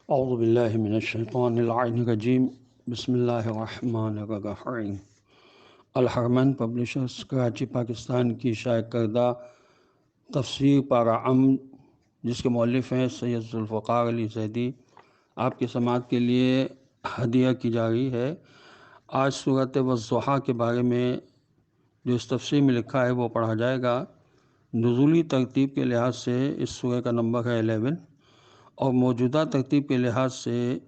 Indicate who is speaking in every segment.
Speaker 1: اعوذ باللہ من الشیطان اللعین الرجیم بسم اللہ الرحمن الرحیم۔ الحرمین پبلشرز، کراچی، پاکستان کی شائع کردہ تفسیر پارہ امن، جس کے مؤلف ہیں سید ذوالفقار علی زیدی، آپ کی سماعت کے لیے ہدیہ کی جا رہی ہے۔ آج سورۃ والضحیٰ کے بارے میں جو اس تفسیر میں لکھا ہے وہ پڑھا جائے گا۔ نزولی ترتیب کے لحاظ سے اس سورہ کا نمبر ہے 11، اور موجودہ ترتیب کے لحاظ سے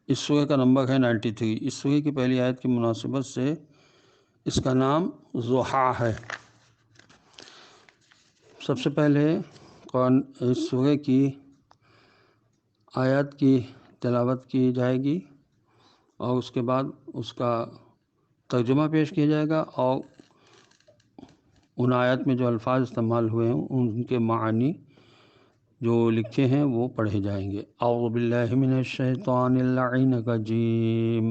Speaker 1: اس سورہ کا نمبر ہے 93۔ اس سورہ کی پہلی آیت کی مناسبت سے اس کا نام ضحیٰ ہے۔ سب سے پہلے قرآن اس سورہ کی آیات کی تلاوت کی جائے گی، اور اس کے بعد اس کا ترجمہ پیش کیا جائے گا، اور ان آیات میں جو الفاظ استعمال ہوئے ہیں ان کے معانی جو لکھے ہیں وہ پڑھے جائیں گے۔ اعوذ باللہ من الشیطان اللعین الرجیم،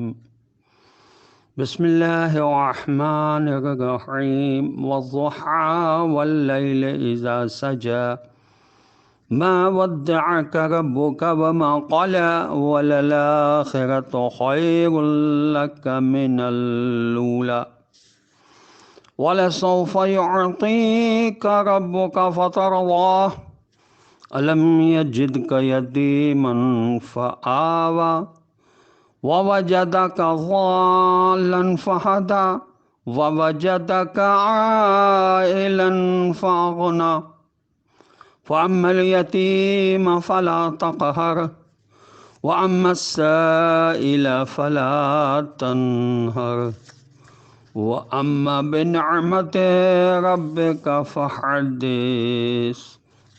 Speaker 1: بسم اللہ الرحمن الرحیم، والضحیٰ واللیل اذا سجا، ما ودعک ربک وما قلی، وللآخرۃ خیر لک من الأولی، ولسوف یعطیک ربک فترضی، ألم يجدك يتيما فآوى، ووجدك ضالا فهدى، ووجدك عائلا فأغنى، فأما اليتيم فلا تقهر، وأما السائل فلا تنهر، وأما بنعمة ربك فحدث۔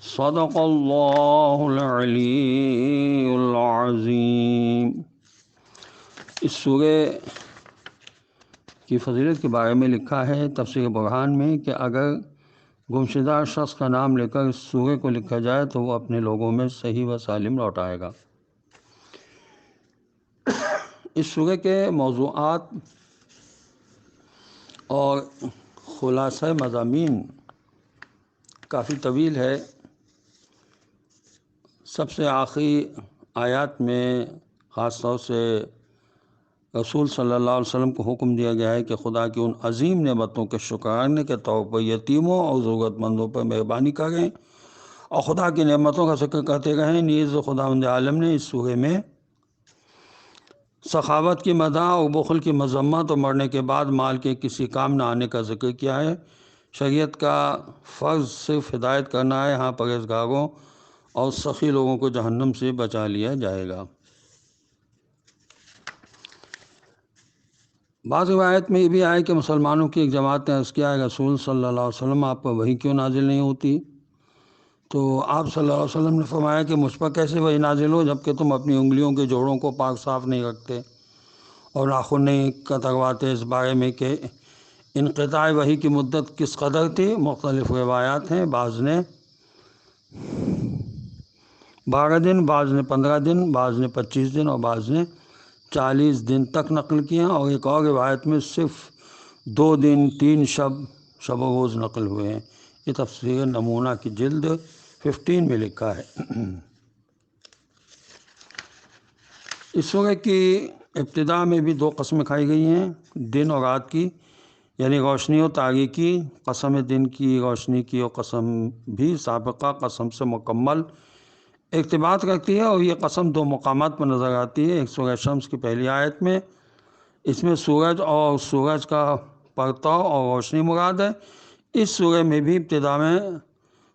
Speaker 1: صدق اللہ العلی العظیم۔ اس سورہ کی فضیلت کے بارے میں لکھا ہے تفسیر برہان میں کہ اگر گمشدہ شخص کا نام لے کر اس سورہ کو لکھا جائے تو وہ اپنے لوگوں میں صحیح و سالم لوٹ آئے گا۔ اس سورہ کے موضوعات اور خلاصہ مضامین کافی طویل ہے۔ سب سے آخری آیات میں خاص طور سے رسول صلی اللہ علیہ وسلم کو حکم دیا گیا ہے کہ خدا کی ان عظیم نعمتوں کے شکرانے کے طور پر یتیموں اور ضرورت مندوں پر مہربانی کریں اور خدا کی نعمتوں کا ذکر کرتے رہیں۔ نیز خداوند عالم نے اس سورہ میں سخاوت کی مدح اور بخل کی مذمت اور مرنے کے بعد مال کے کسی کام نہ آنے کا ذکر کیا ہے۔ شریعت کا فرض صرف ہدایت کرنا ہے، ہاں پرہیزگاروں اور سخی لوگوں کو جہنم سے بچا لیا جائے گا۔ بعض روایت میں یہ بھی آئے کہ مسلمانوں کی ایک جماعت نے عرض کیا ہے رسول صلی اللہ علیہ وسلم آپ پر وحی کیوں نازل نہیں ہوتی؟ تو آپ صلی اللہ علیہ وسلم نے فرمایا کہ مجھ پر کیسے وحی نازل ہو جبکہ تم اپنی انگلیوں کے جوڑوں کو پاک صاف نہیں رکھتے اور ناخن نہیں کترواتے۔ اس بارے میں کہ انقطاع وحی کی مدت کس قدر تھی مختلف روایات ہیں، بعض نے 12 دن، بعض نے 15 دن، بعض نے 25 دن اور بعض نے 40 دن تک نقل کیا، اور ایک اور روایت میں صرف 2 دن 3 شب و روز نقل ہوئے ہیں۔ یہ تفسیر نمونہ کی جلد 15 میں لکھا ہے۔ اس سورہ کی ابتدا میں بھی 2 قسمیں کھائی گئی ہیں، دن اور رات کی، یعنی روشنی و تاریکی۔ قسم دن کی روشنی کی اور قسم بھی سابقہ قسم سے مکمل ارتباط رکھتی ہے، اور یہ قسم 2 مقامات پر نظر آتی ہے۔ ایک سورہ شمس کی پہلی آیت میں، اس میں سورج اور سورج کا پرتو اور روشنی مراد ہے۔ اس سورہ میں بھی ابتدا میں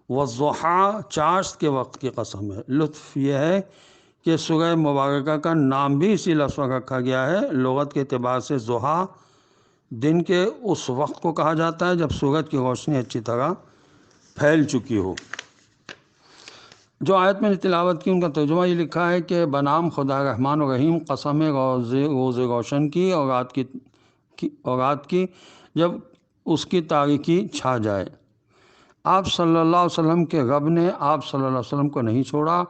Speaker 1: والضحیٰ چاشت کے وقت کی قسم ہے۔ لطف یہ ہے کہ سورہ مبارکہ کا نام بھی اسی لفظ پر رکھا گیا ہے۔ لغت کے اعتبار سے ضحیٰ دن کے اس وقت کو کہا جاتا ہے جب سورج کی روشنی اچھی طرح پھیل چکی ہو۔ جو آیت میں نے تلاوت کی ان کا ترجمہ یہ لکھا ہے کہ بنام خدا رحمان و رحیم، قسم روز روشن کی اور رات کی جب اس کی تاریکی چھا جائے۔ آپ صلی اللہ علیہ وسلم کے رب نے آپ صلی اللہ علیہ وسلم کو نہیں چھوڑا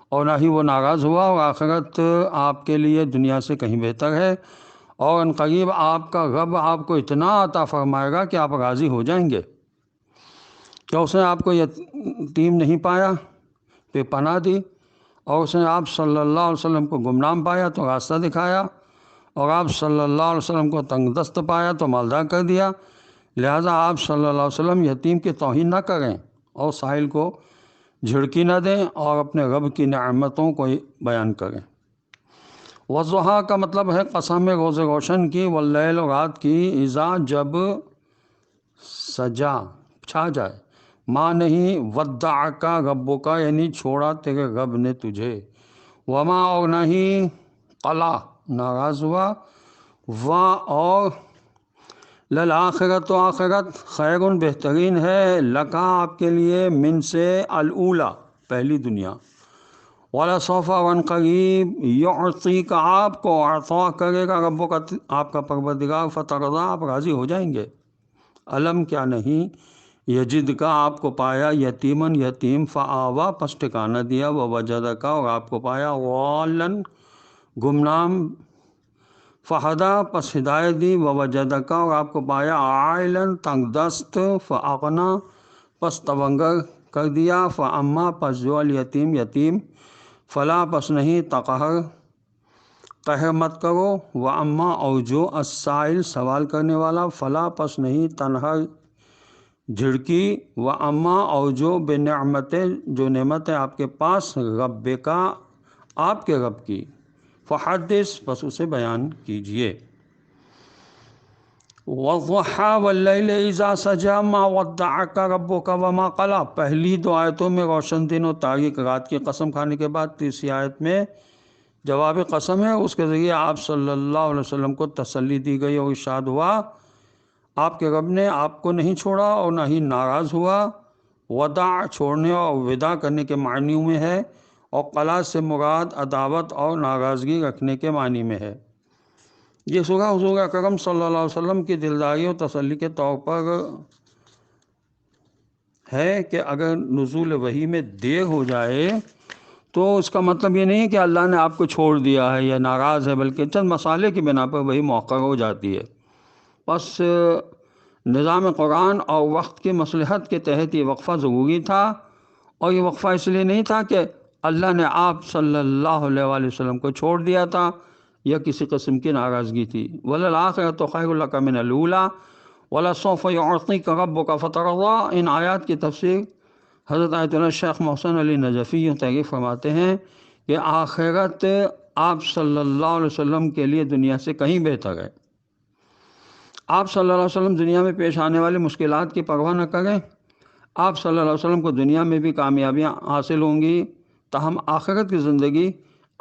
Speaker 1: اور نہ ہی وہ ناراض ہوا، اور آخرت آپ کے لیے دنیا سے کہیں بہتر ہے، اور ان قریب آپ کا رب آپ کو اتنا عطا فرمائے گا کہ آپ راضی ہو جائیں گے۔ کیا اس نے آپ کو یتیم نہیں پایا، پہ پناہ دی اور اس نے آپ صلی اللہ علیہ وسلم کو گمنام پایا تو راستہ دکھایا، اور آپ صلی اللہ علیہ وسلم کو تنگ دست پایا تو مالدار کر دیا۔ لہٰذا آپ صلی اللہ علیہ وسلم یتیم کی توہین نہ کریں اور سائل کو جھڑکی نہ دیں، اور اپنے رب کی نعمتوں کو بیان کریں۔ وضحیٰ کا مطلب ہے قسم روز روشن کی، واللیل رات کی، اذا جب سجا چھا جائے، ماں نہیں ودعک ربک یعنی چھوڑا تیرے رب نے تجھے، وما اور نہیں قلا ناراض ہوا، اور للآخرت و آخرت خیر بہترین ہے، لکا آپ کے لیے، من سے الاولی پہلی دنیا، وَلَسَوْفَ وَعَنْقَرِيب يُعْطِيكَ آپ کو عطا کرے گا ربک آپ کا پروردگار، فترضا آپ راضی ہو جائیں گے۔ علم کیا نہیں یجد کا آپ کو پایا، یتیمن یتیم، فآوا پس ٹھکانہ دیا، ووجدک اور آپ کو پایا، ضالن گمنام، فہدا پس ہدایت دی، ووجدک اور آپ کو پایا، عائلن تنگ دست، فاغنا پس تونگر کر دیا، فاما پس جو الیتیم یتیم، فلا پس نہیں تقہر قہر مت کرو، واما اور جو السائل سوال کرنے والا، فلا پس نہیں تنہر جھڑکی، واما اور جو بنعمت جو نعمت ہے آپ کے پاس، رب کا آپ کے رب کی، فحدث پس اسے بیان کیجئے۔ والضحیٰ واللیل اذا سجا ما ودعک ربک وما قلی، پہلی دو آیتوں میں روشن دن اور تاریک رات کی قسم کھانے کے بعد تیسری آیت میں جواب قسم ہے، اس کے ذریعے آپ صلی اللہ علیہ وسلم کو تسلی دی گئی اور ارشاد ہوا آپ کے رب نے آپ کو نہیں چھوڑا اور نہ ہی ناراض ہوا۔ ودع چھوڑنے اور وداع کرنے کے معنی میں ہے، اور قلا سے مراد عداوت اور ناراضگی رکھنے کے معنی میں ہے۔ یہ سورہ حضور اکرم صلی اللہ علیہ وسلم کی دلداری اور تسلی کے طور پر ہے کہ اگر نزول وحی میں دیر ہو جائے تو اس کا مطلب یہ نہیں کہ اللہ نے آپ کو چھوڑ دیا ہے یا ناراض ہے، بلکہ چند مسئلے کی بنا پر وہی مؤخر ہو جاتی ہے۔ بس نظام قرآن اور وقت کی مصلحت کے تحت یہ وقفہ ضروری تھا، اور یہ وقفہ اس لیے نہیں تھا کہ اللہ نے آپ صلی اللہ علیہ وآلہ وسلم کو چھوڑ دیا تھا یا کسی قسم کی ناراضگی تھی۔ وَلَلْآخِرَةُ خَيْرٌ لَكَ مِنَ الْأُولَىٰ وَلَسَوْفَ يُعْطِيكَ رَبُّكَ فَتَرْضَىٰ۔ ان آیات کی تفسیر حضرت آیت اللہ شیخ محسن علی نجفی تحقیق فرماتے ہیں کہ آخرت آپ صلی اللہ علیہ وسلم کے لیے دنیا سے کہیں بہتر ہے۔ آپ صلی اللہ علیہ وسلم دنیا میں پیش آنے والی مشکلات کی پرواہ نہ کریں، آپ صلی اللہ علیہ وسلم کو دنیا میں بھی کامیابیاں حاصل ہوں گی، تاہم آخرت کی زندگی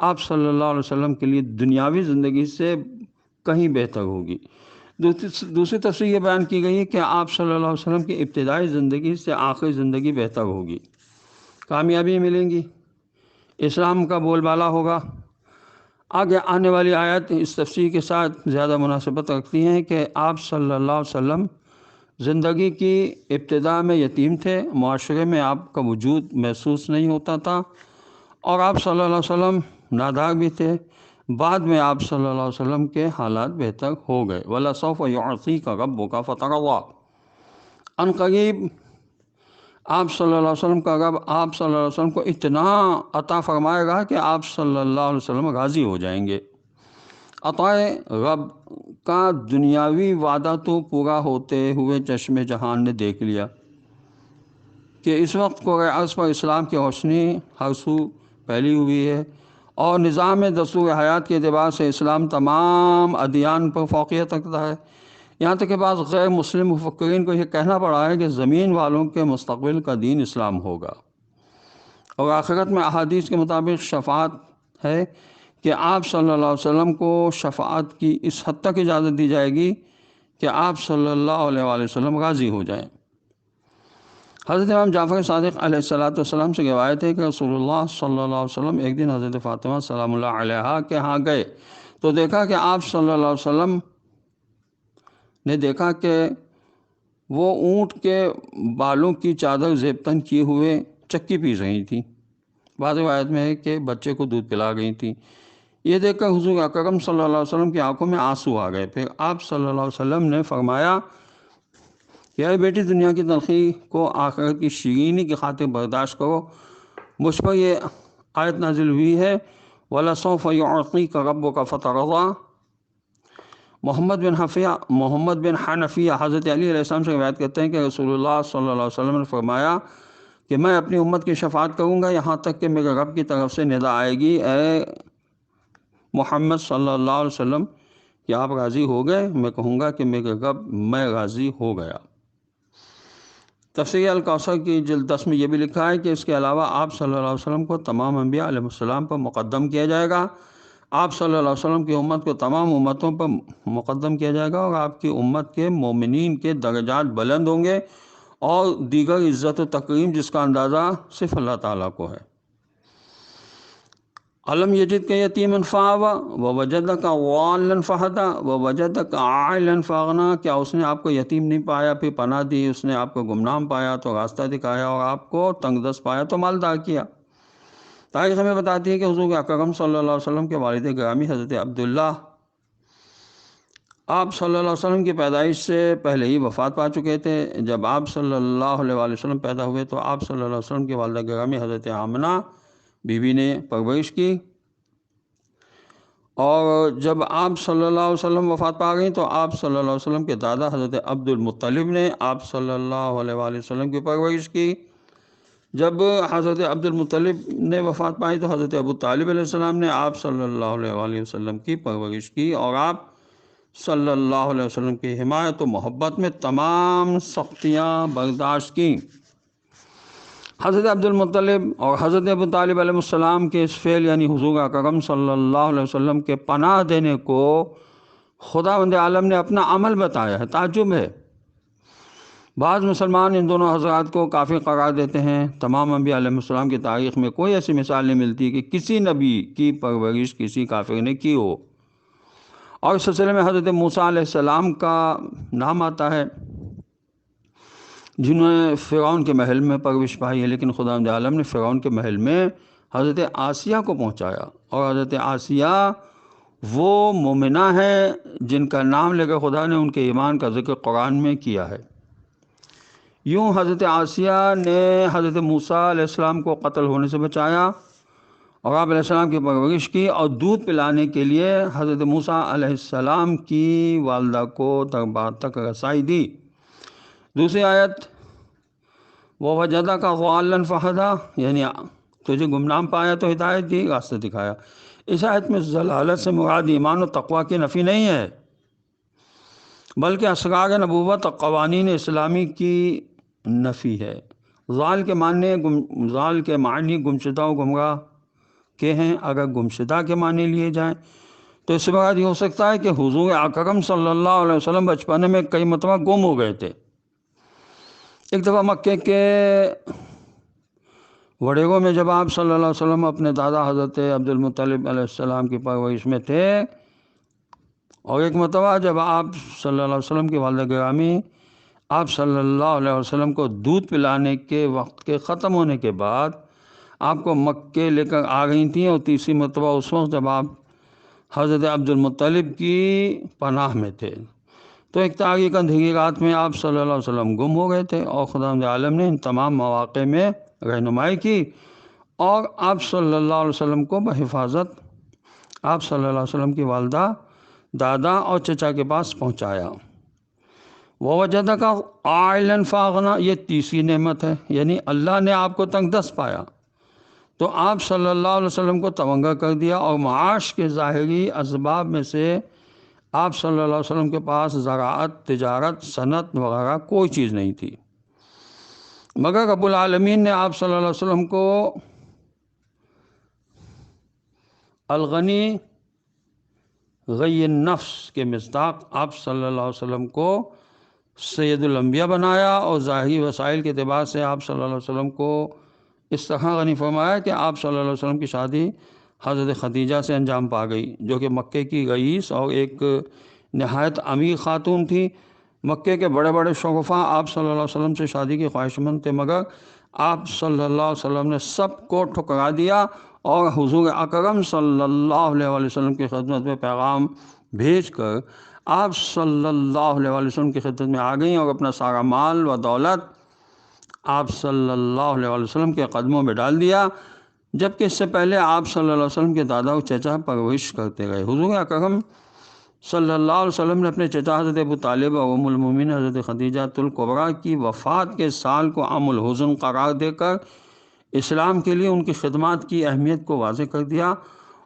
Speaker 1: آپ صلی اللہ علیہ وسلم کے لیے دنیاوی زندگی سے کہیں بہتر ہوگی۔ دوسری تفسیر یہ بیان کی گئی کہ آپ صلی اللہ علیہ وسلم کی ابتدائی زندگی سے آخری زندگی بہتر ہوگی، کامیابی ملیں گی، اسلام کا بول بالا ہوگا۔ آگے آنے والی آیت اس تفسیر کے ساتھ زیادہ مناسبت رکھتی ہیں کہ آپ صلی اللہ علیہ وسلم زندگی کی ابتدا میں یتیم تھے، معاشرے میں آپ کا وجود محسوس نہیں ہوتا تھا، اور آپ صلی اللہ علیہ وسلم نادار بھی تھے۔ بعد میں آپ صلی اللہ علیہ وسلم کے حالات بہتر ہو گئے۔ وَلَسَوْفَ يُعْطِيكَ رَبُّكَ فَتَرْضَىٰ، عن قریب آپ صلی اللہ علیہ وسلم کا رب آپ صلی اللہ علیہ وسلم کو اتنا عطا فرمائے گا کہ آپ صلی اللہ علیہ وسلم راضی ہو جائیں گے۔ عطائے رب کا دنیاوی وعدہ تو پورا ہوتے ہوئے چشم جہان نے دیکھ لیا کہ اس وقت قرۂ ارض پر اسلام کی روشنی ہر سو پھیلی ہوئی ہے، اور نظام دستور حیات کے اعتبار سے اسلام تمام ادیان پر فوقیت رکھتا ہے، یہاں تک کہ بعض غیر مسلم مفکرین کو یہ کہنا پڑا ہے کہ زمین والوں کے مستقبل کا دین اسلام ہوگا۔ اور آخرت میں احادیث کے مطابق شفاعت ہے کہ آپ صلی اللہ علیہ وسلم کو شفاعت کی اس حد تک اجازت دی جائے گی کہ آپ صلی اللہ علیہ وآلہ وسلم راضی ہو جائیں۔ حضرت امام جعفر صادق علیہ السلام سے روایت ہے کہ رسول اللہ صلی اللہ علیہ وسلم ایک دن حضرت فاطمہ سلام اللہ علیہا کے ہاں گئے تو دیکھا کہ آپ صلی اللہ علیہ وسلم نے دیکھا کہ وہ اونٹ کے بالوں کی چادر زیبتن کیے ہوئے چکی پی رہی تھیں، بعض روایت میں ہے کہ بچے کو دودھ پلا گئی تھیں۔ یہ دیکھ کر حضور اکرم صلی اللہ علیہ وسلم کی آنکھوں میں آنسو آ گئے۔ پھر آپ صلی اللہ علیہ وسلم نے فرمایا کہ اے بیٹی، دنیا کی تلخی کو آخرت کی شیرینی کی خاطر برداشت کرو، مجھ پر یہ آیت نازل ہوئی ہے وَلَسَوْفَ يُعْطِيكَ رَبُّكَ فَتَرْضَىٰ۔ محمد بن حنفیہ حضرت علی علیہ السلام سے روایت کرتے ہیں کہ رسول اللہ صلی اللہ علیہ وسلم نے فرمایا کہ میں اپنی امت کی شفاعت کروں گا یہاں تک کہ میرے رب کی طرف سے ندا آئے گی، اے محمد صلی اللہ علیہ وسلم کہ آپ راضی ہو گئے؟ میں کہوں گا کہ میرے رب میں راضی ہو گیا۔ تفسیر الکوثر کی جلد 10 میں یہ بھی لکھا ہے کہ اس کے علاوہ آپ صلی اللہ علیہ وسلم کو تمام انبیاء علیہ السلام پر مقدم کیا جائے گا، آپ صلی اللہ علیہ وسلم کی امت کو تمام امتوں پر مقدم کیا جائے گا، اور آپ کی امت کے مومنین کے درجات بلند ہوں گے اور دیگر عزت و تکریم جس کا اندازہ صرف اللہ تعالیٰ کو ہے۔ علم یجد کا یتیما فآویٰ ووجدک ضالا فہدیٰ ووجدک عائلا فاغنیٰ۔ کیا اس نے آپ کو یتیم نہیں پایا پھر پناہ دی، اس نے آپ کو گمنام پایا تو راستہ دکھایا، اور آپ کو تنگ دست پایا تو مالدار کیا۔ تاریخ ہمیں بتاتی ہے کہ حضور اکرم صلی اللہ علیہ وسلم کے والد گرامی حضرت عبداللہ آپ صلی اللہ علیہ وسلم کی پیدائش سے پہلے ہی وفات پا چکے تھے۔ جب آپ صلی اللہ علیہ وسلم پیدا ہوئے تو آپ صلی اللہ علیہ وسلم کی والدہ گرامی حضرت آمنہ بیوی نے پرورش کی، اور جب آپ صلی اللہ علیہ وسلم وفات پا گئیں تو آپ صلی اللہ علیہ وسلم کے دادا حضرت عبد المطلب نے آپ صلی اللہ علیہ وسلم کی پرورش کی۔ جب حضرت عبد المطلب نے وفات پائی تو حضرت ابو طالب علیہ السلام نے آپ صلی اللہ علیہ وسلم کی پرورش کی، اور آپ صلی اللہ علیہ وسلم کی حمایت و محبت میں تمام سختیاں برداشت کی۔ حضرت عبد المطلب اور حضرت ابو طالب علیہ السلام کے اس فعل یعنی حضور اکرم صلی اللہ علیہ وسلم کے پناہ دینے کو خداوند عالم نے اپنا عمل بتایا ہے۔ تعجب ہے، بعض مسلمان ان دونوں حضرات کو کافر قرار دیتے ہیں۔ تمام انبیاء علیہ السلام کی تاریخ میں کوئی ایسی مثال نہیں ملتی کہ کسی نبی کی پرورش کسی کافر نے کی ہو، اور اس سلسلے میں حضرت موسیٰ علیہ السلام کا نام آتا ہے جنہوں نے فرعون کے محل میں پرورش پائی ہے، لیکن خداوند عالم نے فرعون کے محل میں حضرت آسیہ کو پہنچایا، اور حضرت آسیہ وہ مومنہ ہے جن کا نام لے کر خدا نے ان کے ایمان کا ذکر قرآن میں کیا ہے۔ یوں حضرت آسیہ نے حضرت موسیٰ علیہ السلام کو قتل ہونے سے بچایا، اور آپ علیہ السلام کی پرورش کی، اور دودھ پلانے کے لیے حضرت موسیٰ علیہ السلام کی والدہ کو دربار تک رسائی دی۔ دوسری آیت وَوَجَدَكَ ضَالًّا فَهَدَىٰ، یعنی تجھے گمنام پایا تو ہدایت دی، راستہ دکھایا۔ اس آیت میں ضلالت سے مراد ایمان و تقوی کی نفی نہیں ہے، بلکہ اسرار نبوت اور قوانین اسلامی کی نفی ہے۔ ضال کے معنی گمشدہ و گمراہ کے ہیں۔ اگر گمشدہ کے معنی لیے جائیں تو اس سے مراد یہ ہو سکتا ہے کہ حضور اکرم صلی اللہ علیہ وسلم بچپنے میں کئی مرتبہ گم ہو گئے تھے۔ ایک دفعہ مکے کے وڈیروں میں جب آپ صلی اللہ علیہ وسلم اپنے دادا حضرت عبد المطلب علیہ السلام کی پرورش میں تھے، اور ایک مرتبہ جب آپ صلی اللہ علیہ وسلم کی والدہ گرامی آپ صلی اللہ علیہ وسلم کو دودھ پلانے کے وقت کے ختم ہونے کے بعد آپ کو مکے لے کر آ گئی تھیں، اور تیسری مرتبہ اس وقت جب آپ حضرت عبد المطلب کی پناہ میں تھے، تو ایک تاریک اندھیری رات میں آپ صلی اللہ علیہ وسلم گم ہو گئے تھے، اور خداوند عالم نے ان تمام مواقع میں رہنمائی کی اور آپ صلی اللہ علیہ وسلم کو بحفاظت آپ صلی اللہ علیہ وسلم کی والدہ، دادا اور چچا کے پاس پہنچایا۔ وَوَجَدَكَ عَائِلًا فَأَغْنَىٰ، یہ تیسری نعمت ہے، یعنی اللہ نے آپ کو تنگ دست پایا تو آپ صلی اللہ علیہ وسلم کو تونگا کر دیا، اور معاش کے ظاہری اسباب میں سے آپ صلی اللہ علیہ وسلم کے پاس زراعت، تجارت، صنعت وغیرہ کوئی چیز نہیں تھی، مگر رب العالمین نے آپ صلی اللہ علیہ وسلم کو الغنی غی النفس کے مصداق آپ صلی اللہ علیہ وسلم کو سید الانبیاء بنایا، اور ظاہری وسائل کے اعتبار سے آپ صلی اللہ علیہ وسلم کو اس طرح غنی فرمایا کہ آپ صلی اللہ علیہ وسلم کی شادی حضرت خدیجہ سے انجام پا گئی، جو کہ مکے کی رئیس اور ایک نہایت امیر خاتون تھی۔ مکے کے بڑے بڑے شغفاء آپ صلی اللہ علیہ وسلم سے شادی کی خواہش مند تھے، مگر آپ صلی اللہ علیہ وسلم نے سب کو ٹھکرا دیا اور حضور اکرم صلی اللہ علیہ وسلم کی خدمت میں پیغام بھیج کر آپ صلی اللہ علیہ وسلم کی خدمت میں آ گئیں، اور اپنا سارا مال و دولت آپ صلی اللہ علیہ وسلم کے قدموں میں ڈال دیا۔ جبکہ اس سے پہلے آپ صلی اللہ علیہ وسلم کے دادا و چچا پرورش کرتے رہے۔ حضور اکرم صلی اللہ علیہ وسلم نے اپنے چچا حضرت ابو طالب اور ام المومنین حضرت خدیجہ الکبریٰ کی وفات کے سال کو عام الحزن قرار دے کر اسلام کے لیے ان کی خدمات کی اہمیت کو واضح کر دیا،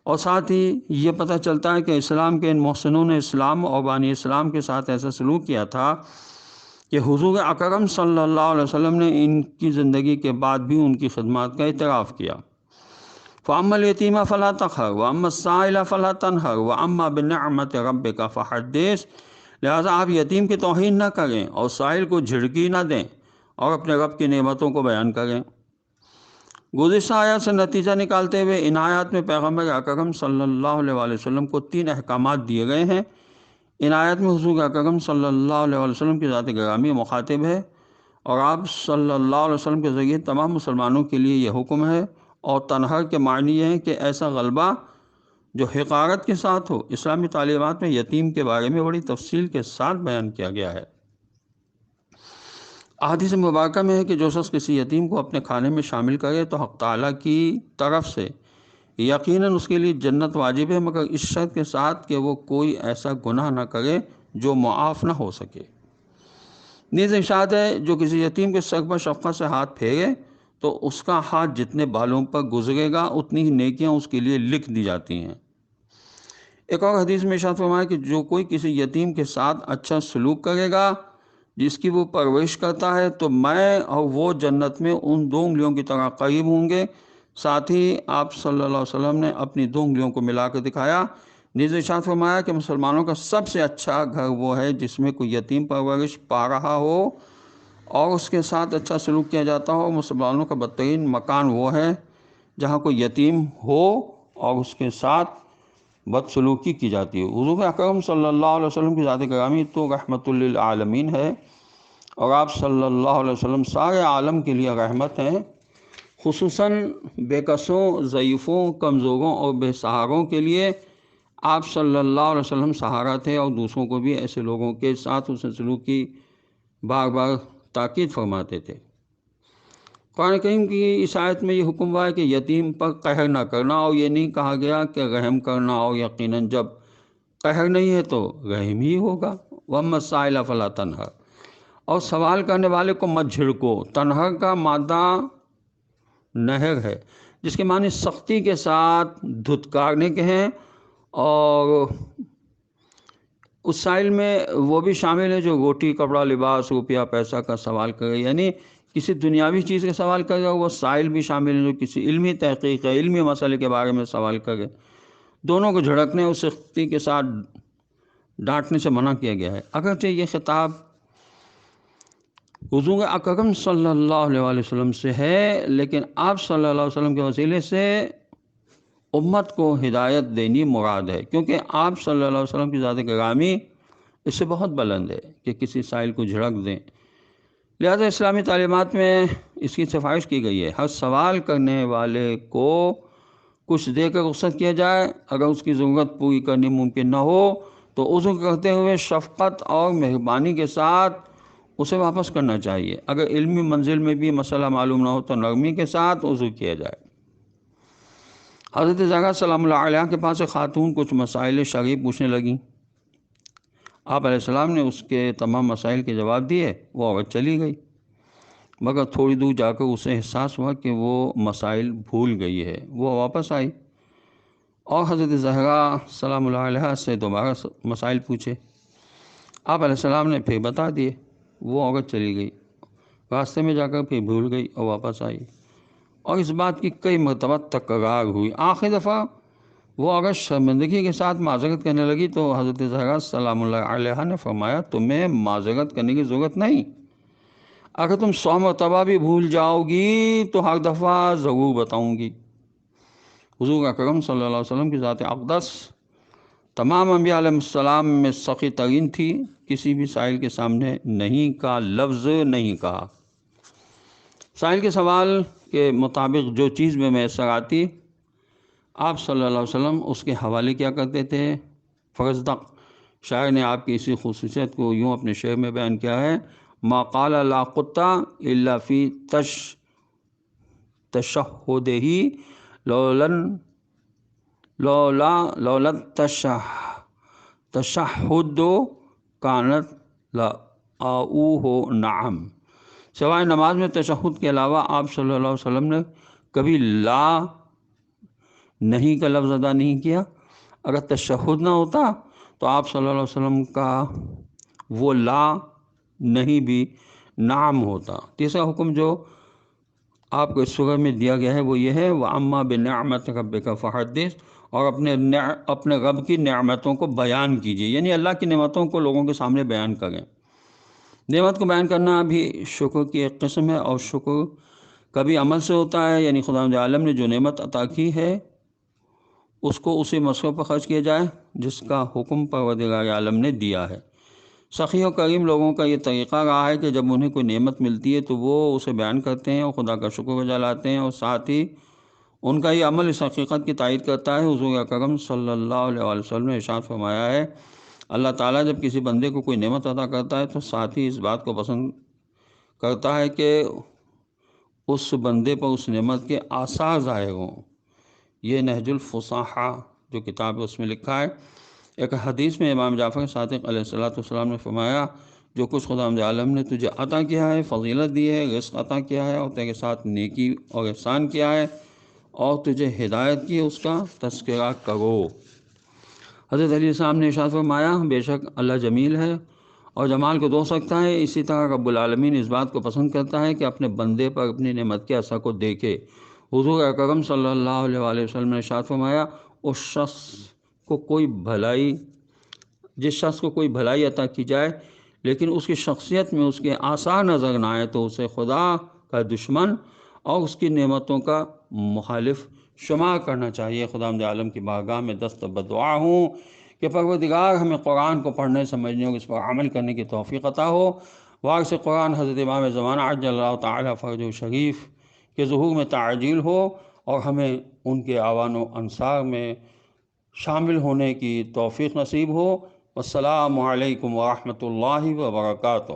Speaker 1: اور ساتھ ہی یہ پتہ چلتا ہے کہ اسلام کے ان محسنون اسلام اور بانی اسلام کے ساتھ ایسا سلوک کیا تھا کہ حضور اکرم صلی اللہ علیہ وسلم نے ان کی زندگی کے بعد بھی ان کی خدمات کا اعتراف کیا۔ فَأَمَّا الْيَتِيمَ فَلَا تَقْهَرْ وَأَمَّا السَّائِلَ فَلَا تَنْهَرْ وَأَمَّا بِنِعْمَةِ رَبِّكَ فَحَدِّثْ۔ لہٰذا آپ یتیم کی توہین نہ کریں اور سائل کو جھڑکی نہ دیں اور اپنے رب کی نعمتوں کو بیان کریں۔ گزشتہ آیات سے نتیجہ نکالتے ہوئے ان آیات میں پیغمبر اکرم صلی اللہ علیہ وسلم کو 3 احکامات دیے گئے ہیں۔ ان آیات میں حضور اکرم صلی اللہ علیہ وسلم کی ذات گرامی مخاطب ہے، اور آپ صلی اللہ علیہ وسلم کے ذریعے تمام مسلمانوں کے لیے یہ حکم ہے، اور تنہر کے معنی یہ ہے کہ ایسا غلبہ جو حقارت کے ساتھ ہو۔ اسلامی تعلیمات میں یتیم کے بارے میں بڑی تفصیل کے ساتھ بیان کیا گیا ہے۔ احادیث مبارکہ میں ہے کہ جو شخص کسی یتیم کو اپنے کھانے میں شامل کرے تو حق تعالیٰ کی طرف سے یقیناً اس کے لیے جنت واجب ہے، مگر اس شرط کے ساتھ کہ وہ کوئی ایسا گناہ نہ کرے جو معاف نہ ہو سکے۔ نیز ارشاد ہے جو کسی یتیم کے سر پر شفقت سے ہاتھ پھیرے تو اس کا ہاتھ جتنے بالوں پر گزرے گا اتنی ہی نیکیاں اس کے لیے لکھ دی جاتی ہیں۔ ایک اور حدیث میں ارشاد فرمایا کہ جو کوئی کسی یتیم کے ساتھ اچھا سلوک کرے گا جس کی وہ پرورش کرتا ہے تو میں اور وہ جنت میں ان 2 انگلیوں کی طرح قریب ہوں گے۔ ساتھ ہی آپ صلی اللہ علیہ وسلم نے اپنی 2 انگلیوں کو ملا کر دکھایا۔ نیز ارشاد فرمایا کہ مسلمانوں کا سب سے اچھا گھر وہ ہے جس میں کوئی یتیم پرورش پا رہا ہو اور اس کے ساتھ اچھا سلوک کیا جاتا ہو۔ مسلمانوں کا بدترین مکان وہ ہے جہاں کوئی یتیم ہو اور اس کے ساتھ بدسلوکی کی جاتی ہے۔ حضور اکرم صلی اللہ علیہ وسلم کی ذات گرامی تو رحمت للعالمین ہے، اور آپ صلی اللہ علیہ وسلم سارے عالم کے لیے رحمت ہیں، خصوصاً بے کسوں، ضعیفوں، کمزوروں اور بے سہاروں کے لیے آپ صلی اللہ علیہ وسلم سہارا تھے، اور دوسروں کو بھی ایسے لوگوں کے ساتھ حسن سلوک کی بار بار تاکید فرماتے تھے۔ قرآن کریم کی اس آیت میں یہ حکم ہوا ہے کہ یتیم پر قہر نہ کرنا، اور یہ نہیں کہا گیا کہ رحم کرنا، اور یقیناً جب قہر نہیں ہے تو رحم ہی ہوگا۔ وَأَمَّا السَّائِلَ فَلَا تَنْهَرْ، اور سوال کرنے والے کو مت جھڑکو۔ تنہر کا مادہ نہر ہے جس کے معنی سختی کے ساتھ دھتکارنے کے ہیں، اور اس سائل میں وہ بھی شامل ہے جو روٹی، کپڑا، لباس، روپیہ، پیسہ کا سوال کرے، یعنی کسی دنیاوی چیز کا سوال کرے، اور وہ سائل بھی شامل ہے جو کسی علمی تحقیق یا علمی مسئلے کے بارے میں سوال کرے۔ دونوں کو جھڑکنے اور سختی کے ساتھ ڈانٹنے سے منع کیا گیا ہے۔ اگرچہ یہ خطاب حضور اکرم صلی اللہ علیہ وسلم سے ہے، لیکن آپ صلی اللہ علیہ وسلم کے وسیلے سے امت کو ہدایت دینی مراد ہے، کیونکہ آپ صلی اللہ علیہ وسلم کی ذات گرامی اس سے بہت بلند ہے کہ کسی سائل کو جھڑک دیں۔ لہذا اسلامی تعلیمات میں اس کی سفارش کی گئی ہے، ہر سوال کرنے والے کو کچھ دے کر رخصت کیا جائے۔ اگر اس کی ضرورت پوری کرنی ممکن نہ ہو تو عذر کرتے ہوئے شفقت اور مہربانی کے ساتھ اسے واپس کرنا چاہیے۔ اگر علمی منزل میں بھی مسئلہ معلوم نہ ہو تو نرمی کے ساتھ عذر کیا جائے۔ حضرت زہرا سلام اللہ علیہ کے پاس ایک خاتون کچھ مسائل شرعی پوچھنے لگیں۔ آپ علیہ السلام نے اس کے تمام مسائل کے جواب دیے۔ وہ عورت چلی گئی، مگر تھوڑی دور جا کر اسے احساس ہوا کہ وہ مسائل بھول گئی ہے۔ وہ واپس آئی اور حضرت زہرا سلام اللہ علیہ سے دوبارہ مسائل پوچھے۔ آپ علیہ السلام نے پھر بتا دیے۔ وہ عورت چلی گئی، راستے میں جا کر پھر بھول گئی اور واپس آئی، اور اس بات کی کئی مرتبہ تکرار ہوئی۔ آخری دفعہ وہ عورت شرمندگی کے ساتھ معذرت کرنے لگی تو حضرت زہرا سلام اللہ علیہ نے فرمایا تمہیں معذرت کرنے کی ضرورت نہیں، اگر تم 100 مرتبہ بھی بھول جاؤ گی تو ہر دفعہ ضرور بتاؤں گی۔ حضور اکرم صلی اللہ علیہ وسلم کی ذات اقدس تمام انبیاء علیہ السلام میں سخی ترین تھی، کسی بھی سائل کے سامنے نہیں کا لفظ نہیں کہا۔ سائل کے سوال کے مطابق جو چیز میں میسر آتی آپ صلی اللہ علیہ وسلم اس کے حوالے کیا کرتے تھے۔ فرزدق شاعر نے آپ کی اسی خصوصیت کو یوں اپنے شعر میں بیان کیا ہے: ما قال لا قطہ الا فی تشہدہ لولا تشہد کانت لآؤہ نعم، سوائے نماز میں تشہد کے علاوہ آپ صلی اللہ علیہ وسلم نے کبھی لا نہیں کا لفظ ادا نہیں کیا۔ اگر تشہد نہ ہوتا تو آپ صلی اللہ علیہ وسلم کا وہ لا نہیں بھی نعم ہوتا۔ تیسرا حکم جو آپ کو اس سورہ میں دیا گیا ہے وہ یہ ہے وَأَمَّا بِنِعْمَتِ رَبِّكَ فَحَدِّثْ، اور اپنے رب کی نعمتوں کو بیان کیجیے، یعنی اللہ کی نعمتوں کو لوگوں کے سامنے بیان کریں۔ نعمت کو بیان کرنا بھی شکر کی ایک قسم ہے، اور شکر کبھی عمل سے ہوتا ہے، یعنی خداوند عالم نے جو نعمت عطا کی ہے اس کو اسی مسئلے پر خرچ کیا جائے جس کا حکم پروردگار عالم نے دیا ہے۔ سخی و کریم لوگوں کا یہ طریقہ رہا ہے کہ جب انہیں کوئی نعمت ملتی ہے تو وہ اسے بیان کرتے ہیں اور خدا کا شکر بجا لاتے ہیں، اور ساتھ ہی ان کا یہ عمل اس حقیقت کی تائید کرتا ہے۔ حضور اکرم صلی اللہ علیہ وسلم نے ارشاد فرمایا ہے اللہ تعالیٰ جب کسی بندے کو کوئی نعمت عطا کرتا ہے تو ساتھ ہی اس بات کو پسند کرتا ہے کہ اس بندے پر اس نعمت کے آثار ظاہر ہوں۔ یہ نہج الفصاحہ جو کتاب ہے اس میں لکھا ہے۔ ایک حدیث میں امام جعفر صادق علیہ السلام نے فرمایا جو کچھ خداوند عالم نے تجھے عطا کیا ہے، فضیلت دی ہے، رزق عطا کیا ہے، اور تیرے ساتھ نیکی اور احسان کیا ہے اور تجھے ہدایت کی، اس کا تذکرہ کرو۔ حضرت علیہ السلام نے ارشاد فرمایا بے شک اللہ جمیل ہے اور جمال کو دو سکتا ہے، اسی طرح رب العالمین اس بات کو پسند کرتا ہے کہ اپنے بندے پر اپنی نعمت کے اثر کو دیکھے۔ حضور اکرم صلی اللہ علیہ وآلہ وسلم نے ارشاد فرمایا جس شخص کو کوئی بھلائی عطا کی جائے لیکن اس کی شخصیت میں اس کے آثار نظر نہ آئے تو اسے خدا کا دشمن اور اس کی نعمتوں کا مخالف شمار کرنا چاہیے۔ خداوند عالم کی بارگاہ میں دست بدعا ہوں کہ پروردگار ہمیں قرآن کو پڑھنے سمجھنے اور اس پر عمل کرنے کی توفیق عطا ہو۔ وارث قرآن حضرت امام زمانہ عجل اللہ تعالی فرجہ شریف کے ظہور میں تعجیل ہو اور ہمیں ان کے اعوان و انصار میں شامل ہونے کی توفیق نصیب ہو۔ والسلام علیکم ورحمۃ اللہ وبرکاتہ۔